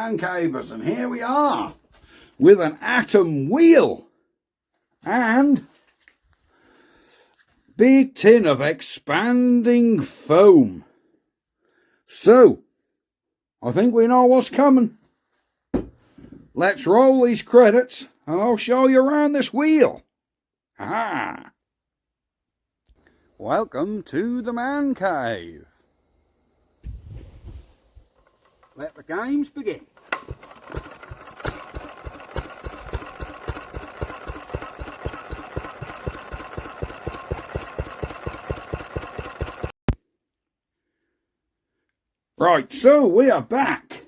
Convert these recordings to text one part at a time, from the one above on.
man cavers, and here we are with an atom wheel and big tin of expanding foam. So I think we know what's coming. Let's roll these credits and I'll show you around this wheel. Aha! Welcome to the man cave. Let the games begin. Right, so we are back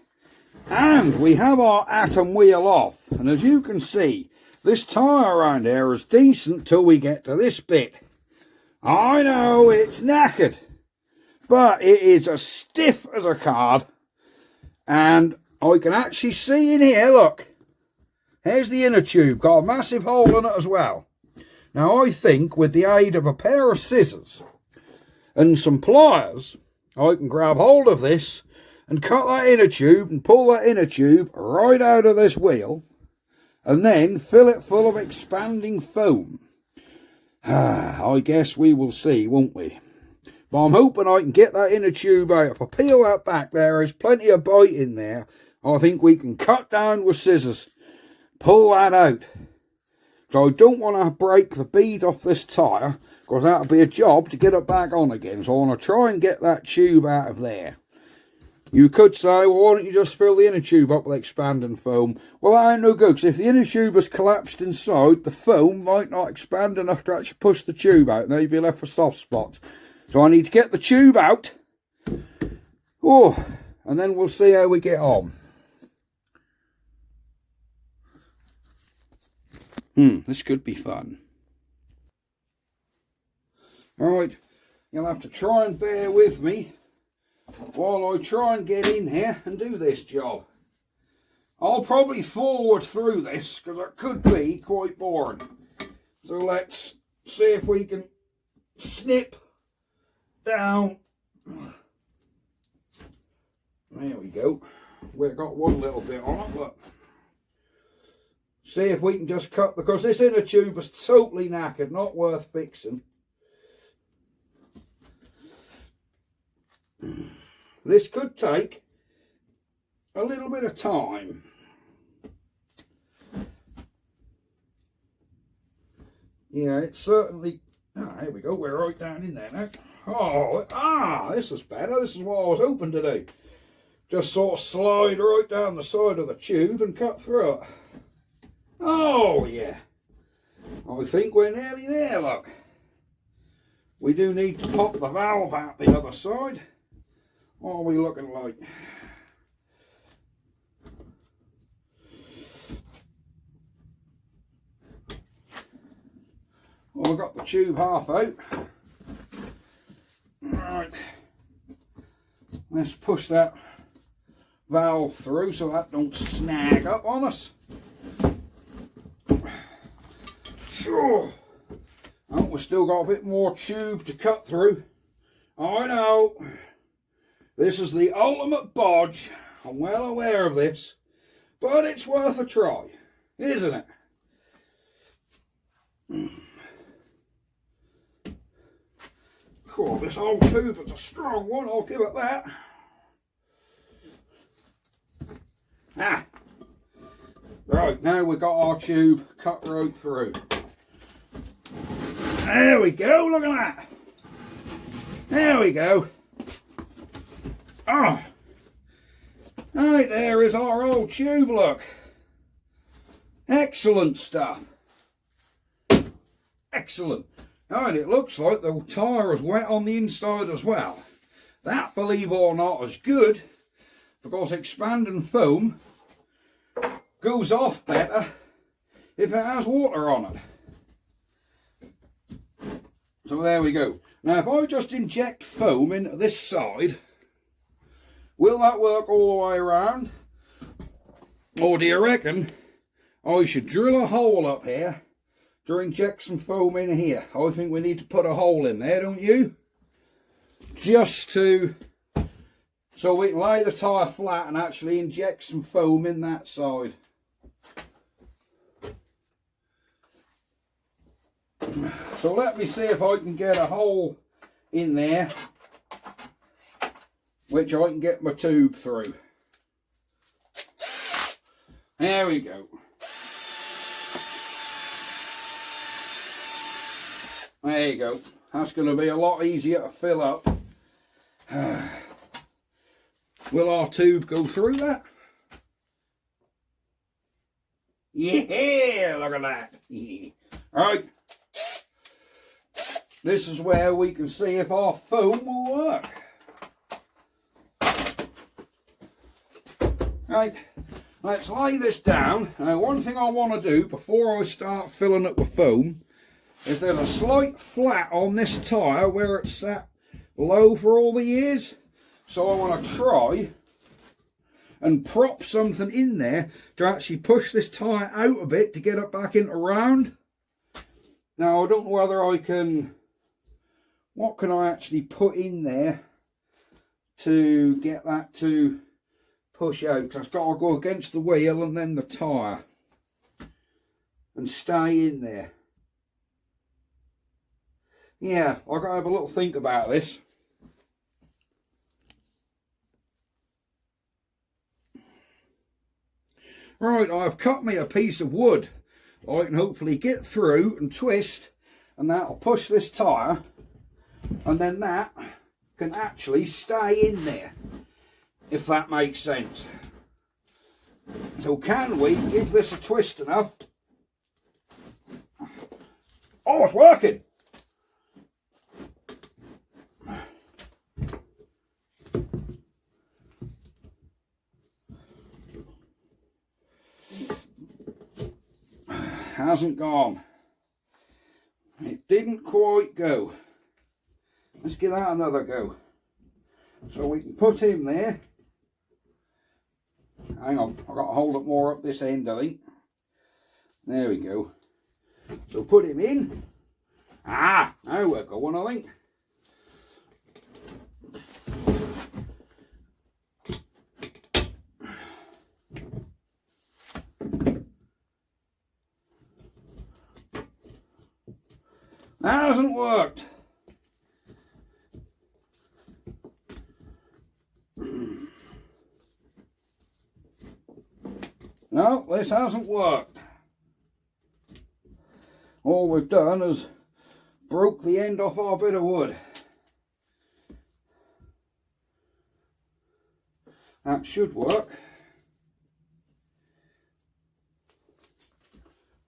and we have our atom wheel off, and as you can see, this tyre around here is decent till we get to this bit. I know it's knackered, but it is as stiff as a card, and I can actually see in here, look, here's the inner tube, got a massive hole in it as well. Now I think with the aid of a pair of scissors and some pliers, I can grab hold of this and cut that inner tube and pull that inner tube right out of this wheel and then fill it full of expanding foam. I guess we will see, won't we? But I'm hoping I can get that inner tube out. If I peel that back, there is plenty of bite in there. I think we can cut down with scissors, pull that out. So I don't want to break the bead off this tyre, because that'll be a job to get it back on again. So I want to try and get that tube out of there. You could say, well, why don't you just fill the inner tube up with expanding foam? Well, that ain't no good, because if the inner tube has collapsed inside, the foam might not expand enough to actually push the tube out, and then you'd be left with soft spots. So I need to get the tube out. Oh, and then we'll see how we get on. This could be fun. Alright, you'll have to try and bear with me while I try and get in here and do this job. I'll probably forward through this because it could be quite boring. So let's see if we can snip down. There we go. We've got one little bit on it, but see if we can just cut, because this inner tube is totally knackered, not worth fixing. This could take a little bit of time. Yeah, it's certainly... here we go, we're right down in there now. This is better. This is what I was hoping to do. Just sort of slide right down the side of the tube and cut through it. Oh, yeah. I think we're nearly there, look. We do need to pop the valve out the other side. What are we looking like? Well, we've got the tube half out. Right. Let's push that valve through so that don't snag up on us. Oh, we've still got a bit more tube to cut through. I know. This is the ultimate bodge. I'm well aware of this. But it's worth a try, isn't it? Oh, this old tube is a strong one, I'll give it that. Right, now we've got our tube cut right through. There we go, look at that. There we go. Right, there is our old tube, look. Excellent stuff. Excellent. Right, it looks like the tyre is wet on the inside as well. That, believe it or not, is good, because expanding foam goes off better if it has water on it. So there we go. Now if I just inject foam into this side, will that work all the way around? Or do you reckon I should drill a hole up here to inject some foam in here? I think we need to put a hole in there, don't you? Just to so we can lay the tyre flat and actually inject some foam in that side. So let me see if I can get a hole in there which I can get my tube through. There we go. There you go. That's going to be a lot easier to fill up. Will our tube go through that? Yeah, look at that. Yeah. Right. This is where we can see if our foam will work. Right, let's lay this down. Now, one thing I want to do before I start filling it with foam is there's a slight flat on this tyre where it's sat low for all the years. So I want to try and prop something in there to actually push this tyre out a bit to get it back into round. Now, I don't know whether I can... What can I actually put in there to get that to push out? Because I've got to go against the wheel and then the tyre and stay in there. Yeah, I've got to have a little think about this. Right, I've cut me a piece of wood I can hopefully get through and twist, and that'll push this tyre, and then that can actually stay in there, if that makes sense. So can we give this a twist enough? Oh, it's working! Hasn't gone. It didn't quite go. Let's give that another go. So we can put him there. Hang on, I've got to hold it more up this end, I think. There we go. So put him in. Ah, now we're going, I think. That hasn't worked. No, this hasn't worked. All we've done is broke the end off our bit of wood. That should work.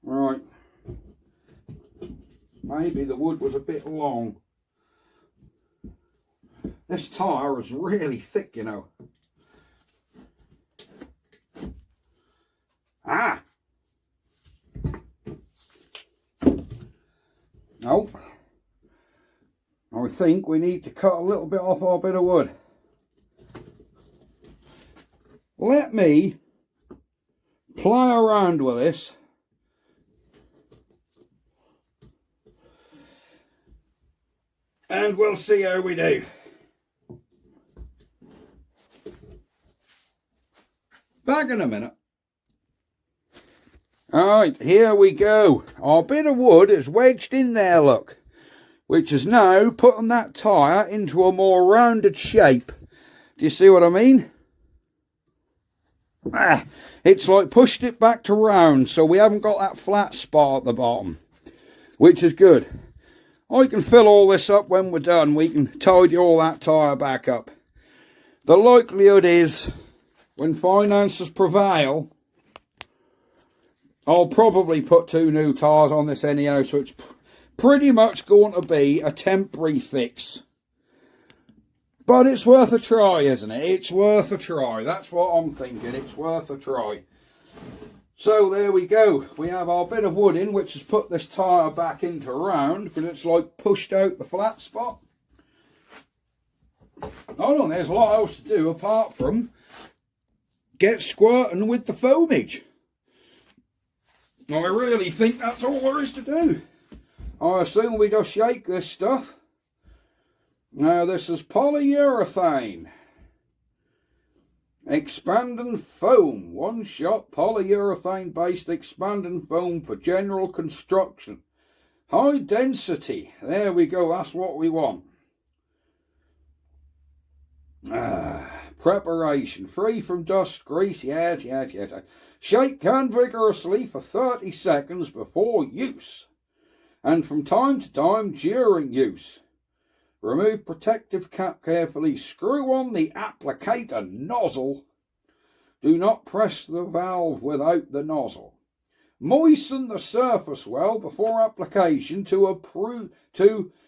Right. Maybe the wood was a bit long. This tyre is really thick, you know. Ah! No. I think we need to cut a little bit off our bit of wood. Let me play around with this. And we'll see how we do. Back in a minute. Alright, here we go. Our bit of wood is wedged in there, look. Which is now putting that tyre into a more rounded shape. Do you see what I mean? Ah, it's like pushed it back to round, so we haven't got that flat spot at the bottom. Which is good. I can fill all this up when we're done. We can tidy all that tyre back up. The likelihood is, when finances prevail, I'll probably put 2 new tyres on this anyhow, so it's pretty much going to be a temporary fix. But it's worth a try, isn't it? It's worth a try. That's what I'm thinking. It's worth a try. So there we go. We have our bit of wood in, which has put this tyre back into round, but it's like pushed out the flat spot. Oh no, there's a lot else to do apart from get squirting with the foamage. I really think that's all there is to do. I assume we just shake this stuff. Now this is polyurethane. Expanding foam, one shot polyurethane based expanding foam for general construction. High density, there we go, that's what we want. Preparation, free from dust, grease, yes. Shake hand vigorously for 30 seconds before use, and from time to time during use. Remove protective cap carefully, screw on the applicator nozzle. Do not press the valve without the nozzle. Moisten the surface well before application to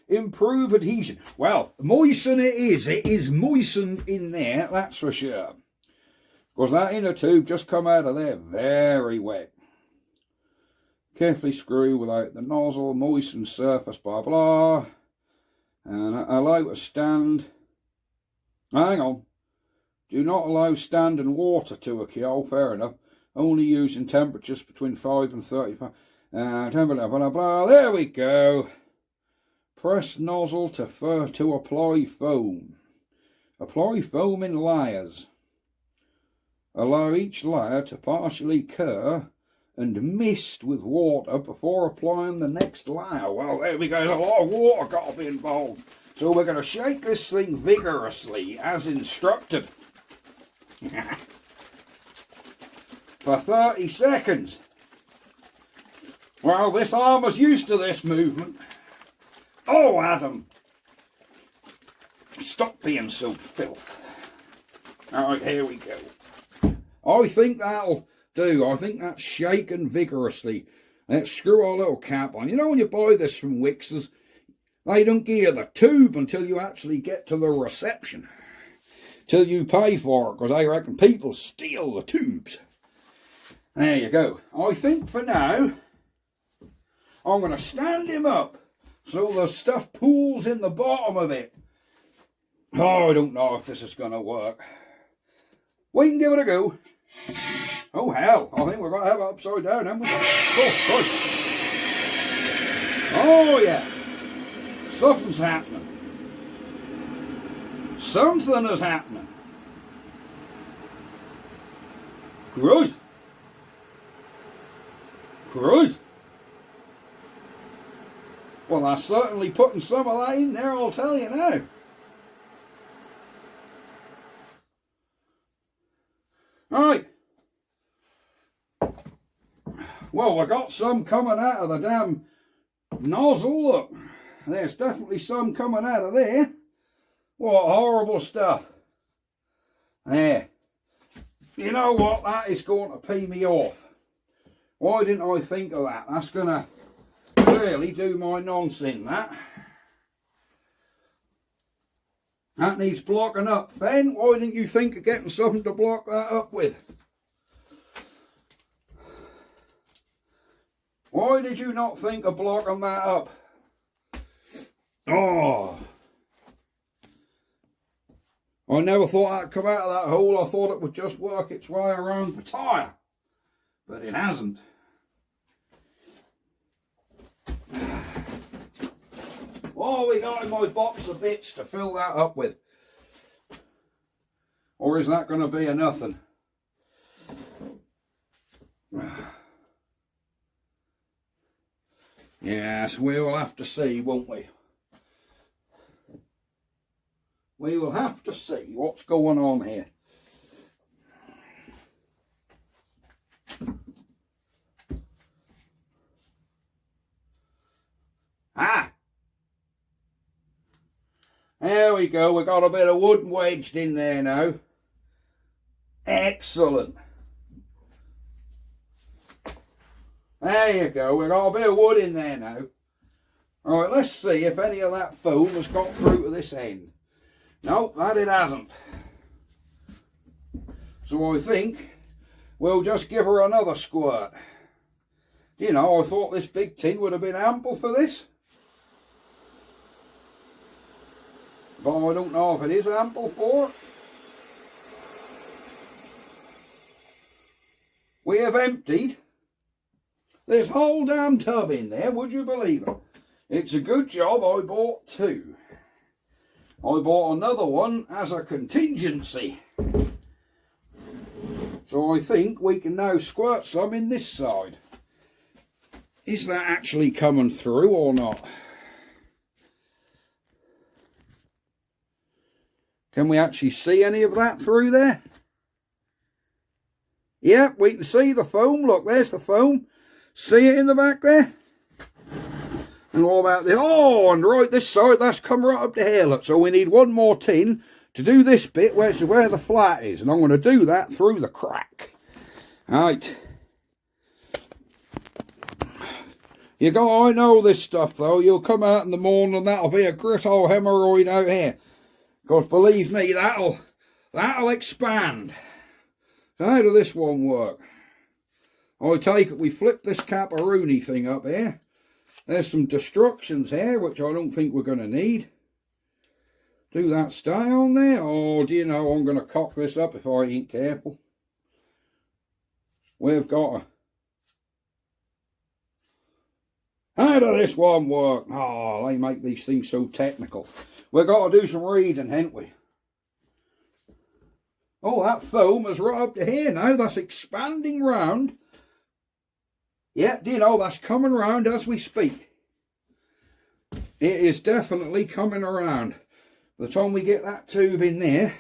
improve adhesion. Well, moisten it is moistened in there, that's for sure. Because that inner tube just come out of there very wet. Carefully screw without the nozzle, moisten surface, blah blah. And allow to stand. Hang on. Do not allow standing water to occur, fair enough. Only using temperatures between 5 and 35. Temperature, blah blah. There we go. Press nozzle to apply foam. Apply foam in layers. Allow each layer to partially cure and mist with water before applying the next layer. Well, there we go. There's a lot of water got to be involved. So we're going to shake this thing vigorously as instructed. For 30 seconds. Well, this arm is used to this movement. Oh, Adam. Stop being so filth. Alright, here we go. I think that'll do. I think that's shaken vigorously. Let's screw our little cap on. You know when you buy this from Wickes, they don't give you the tube until you actually get to the reception. Till you pay for it, because I reckon people steal the tubes. There you go. I think for now, I'm going to stand him up so the stuff pools in the bottom of it. Oh, I don't know if this is going to work. We can give it a go. Oh, hell. I think we're going to have it upside down, haven't we? Oh, yeah. Something's happening. Something is happening. Christ. Well, I'm certainly putting some of that in there, I'll tell you now. Right. Well, I got some coming out of the damn nozzle. Look, there's definitely some coming out of there. What horrible stuff. There. You know what? That is going to pee me off. Why didn't I think of that? That's going to really do my nonsense, that. That needs blocking up. Ben, why didn't you think of getting something to block that up with? Why did you not think of blocking that up? Oh. I never thought that'd come out of that hole. I thought it would just work its way around the tyre. But it hasn't. What we got in my box of bits to fill that up with? Or is that going to be a nothing? Yes, we will have to see, won't we? We will have to see what's going on here. Ah! There we go, we got a bit of wood wedged in there now. Excellent. There you go, we got a bit of wood in there now. Alright, let's see if any of that foam has got through to this end. Nope, that it hasn't. So I think we'll just give her another squirt. You know, I thought this big tin would have been ample for this. But I don't know if it is ample for it. We have emptied this whole damn tub in there, would you believe it? It's a good job I bought two. I bought another one as a contingency. So I think we can now squirt some in this side. Is that actually coming through or not? Can we actually see any of that through there? Yep, we can see the foam. Look, there's the foam. See it in the back there? And what about this? Oh, and right this side, that's come right up to here. Look, so we need one more tin to do this bit where the flat is. And I'm going to do that through the crack. Right. You go, I know this stuff though. You'll come out in the morning and that'll be a grit old hemorrhoid out here. Because believe me, that'll expand. So how does this one work? I take it we flip this caparoonie thing up here. There's some destructions here, which I don't think we're going to need. Do that stay on there? Or do you know I'm going to cock this up if I ain't careful? We've got a... How does this one work? Oh, they make these things so technical. We've got to do some reading, haven't we? Oh, that foam is right up to here now. That's expanding round. Yeah, you know, that's coming round as we speak. It is definitely coming around. By the time we get that tube in there,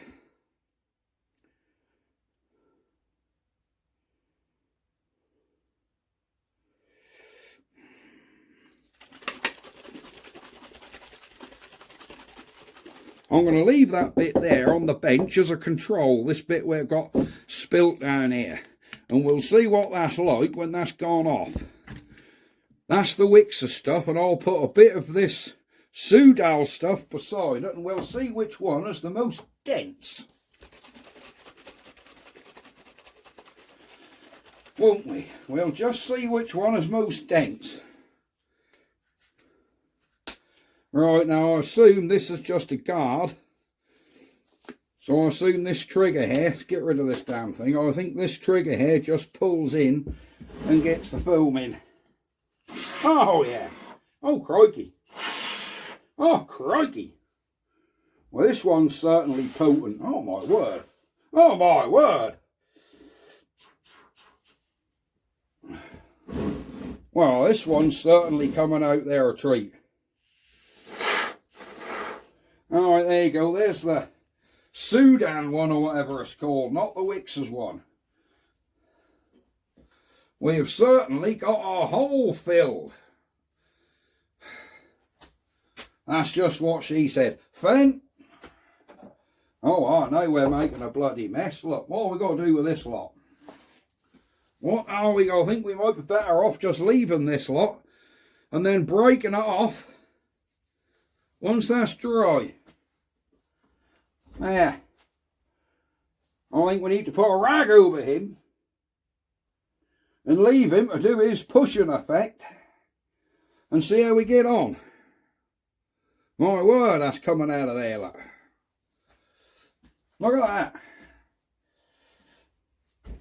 I'm going to leave that bit there on the bench as a control, this bit we've got spilt down here. And we'll see what that's like when that's gone off. That's the Wixer stuff, and I'll put a bit of this Soudal stuff beside it, and we'll see which one is the most dense. Won't we? We'll just see which one is most dense. Right, now I assume this is just a guard. So I assume this trigger here, let's get rid of this damn thing. I think this trigger here just pulls in and gets the foam in. Oh yeah. Oh crikey. Oh crikey. Well, this one's certainly potent. Oh my word. Oh my word. Well, this one's certainly coming out there a treat. Alright, there you go. There's the Sudan one or whatever it's called, not the Wixers one. We have certainly got our hole filled. That's just what she said. Fen? Oh, I know we're making a bloody mess. Look, what have we got to do with this lot? What are we? I think we might be better off just leaving this lot and then breaking it off once that's dry. There. I think we need to put a rag over him and leave him to do his pushing effect and see how we get on. My word, that's coming out of there, look. Look at that.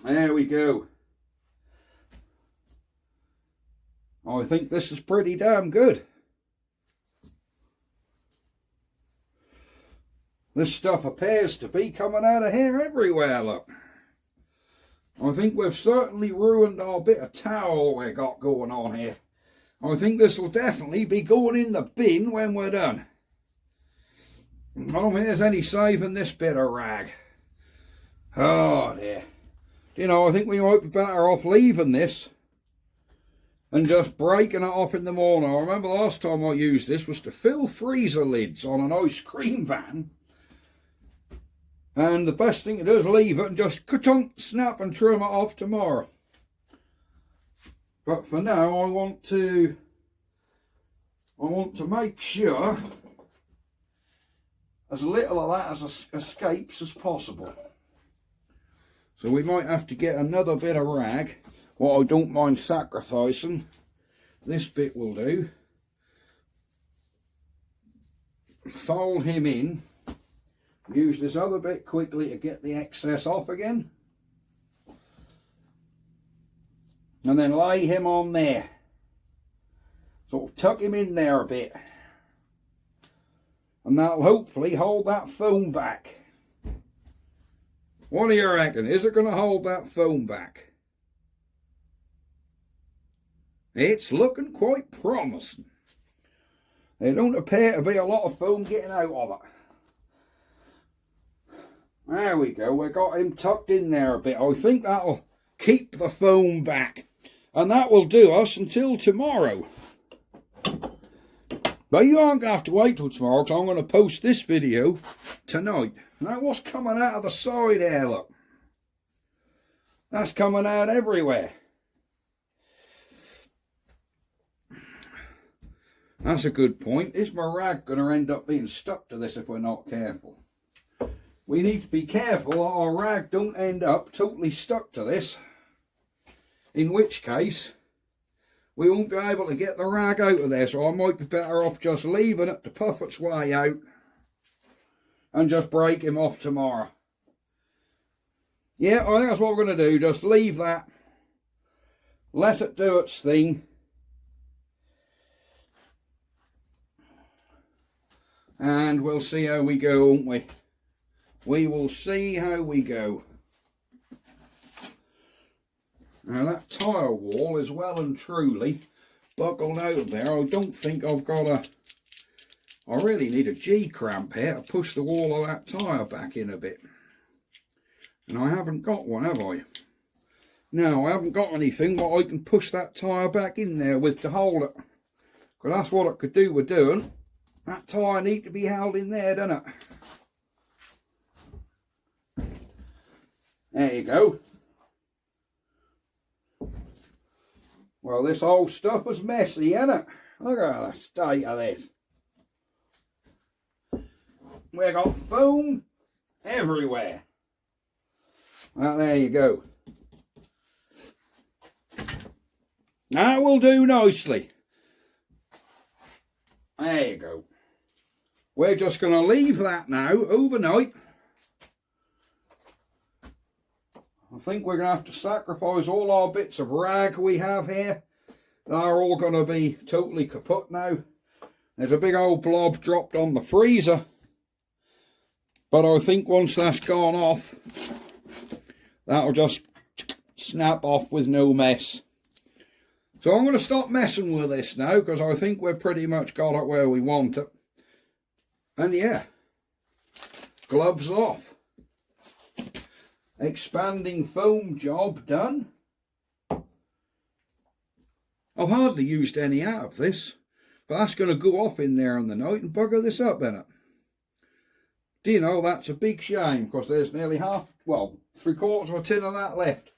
There we go. I think this is pretty damn good. This stuff appears to be coming out of here everywhere, look. I think we've certainly ruined our bit of towel we got going on here. I think this will definitely be going in the bin when we're done. I don't think there's any saving this bit of rag. Oh dear. You know, I think we might be better off leaving this and just breaking it off in the morning. I remember last time I used this was to fill freezer lids on an ice cream van. And the best thing to do is leave it and just cut-on, snap and trim it off tomorrow. But for now I want to make sure as little of that as escapes as possible. So we might have to get another bit of rag. What I don't mind sacrificing, this bit will do. Fold him in. Use this other bit quickly to get the excess off again. And then lay him on there. Sort of tuck him in there a bit. And that'll hopefully hold that foam back. What do you reckon? Is it going to hold that foam back? It's looking quite promising. There don't appear to be a lot of foam getting out of it. There we go. We got him tucked in there a bit. I think that'll keep the foam back. And that will do us until tomorrow. But you aren't going to have to wait till tomorrow, because I'm going to post this video tonight. Now what's coming out of the side there, look? That's coming out everywhere. That's a good point. Is my rag going to end up being stuck to this if we're not careful? We need to be careful that our rag don't end up totally stuck to this. In which case, we won't be able to get the rag out of there. So I might be better off just leaving it to puff its way out and just break him off tomorrow. Yeah, I think that's what we're going to do. Just leave that. Let it do its thing. And we'll see how we go, won't we? We will see how we go. Now that tyre wall is well and truly buckled out of there. I don't think I've got a... I really need a G-cramp here to push the wall of that tyre back in a bit. And I haven't got one, have I? No, I haven't got anything that I can push that tyre back in there with to hold it. Because that's what it could do with doing. That tyre needs to be held in there, doesn't it? There you go. Well, this whole stuff was messy, isn't it? Look at the state of this. We got foam everywhere. Well, there you go. That will do nicely. There you go. We're just going to leave that now overnight. I think we're going to have to sacrifice all our bits of rag we have here. They're all going to be totally kaput now. There's a big old blob dropped on the freezer. But I think once that's gone off, that'll just snap off with no mess. So I'm going to stop messing with this now, because I think we've pretty much got it where we want it. And yeah, gloves off. Expanding foam job done. I've hardly used any out of this, but that's going to go off in there in the night and bugger this up, isn't it? Do you know, that's a big shame, because there's nearly half, well, 3/4 of a tin of that left.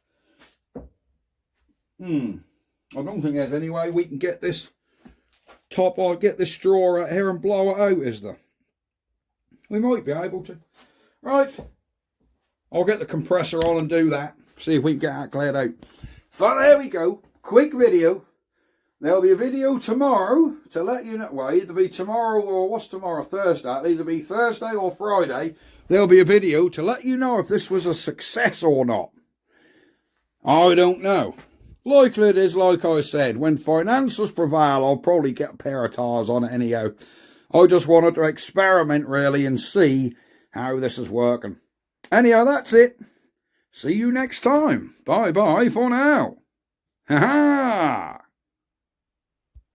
I don't think there's any way we can get this top or get this straw out here and blow it out, is there? We might be able to. Right, I'll get the compressor on and do that. See if we can get that cleared out. But there we go. Quick video. There'll be a video tomorrow to let you know. Well, either be tomorrow or what's tomorrow? Thursday. It'll either be Thursday or Friday. There'll be a video to let you know if this was a success or not. I don't know. Likely it is, like I said. When finances prevail, I'll probably get a pair of tyres on it anyhow. I just wanted to experiment really and see how this is working. Anyhow, that's it. See you next time. Bye-bye for now. Ha-ha!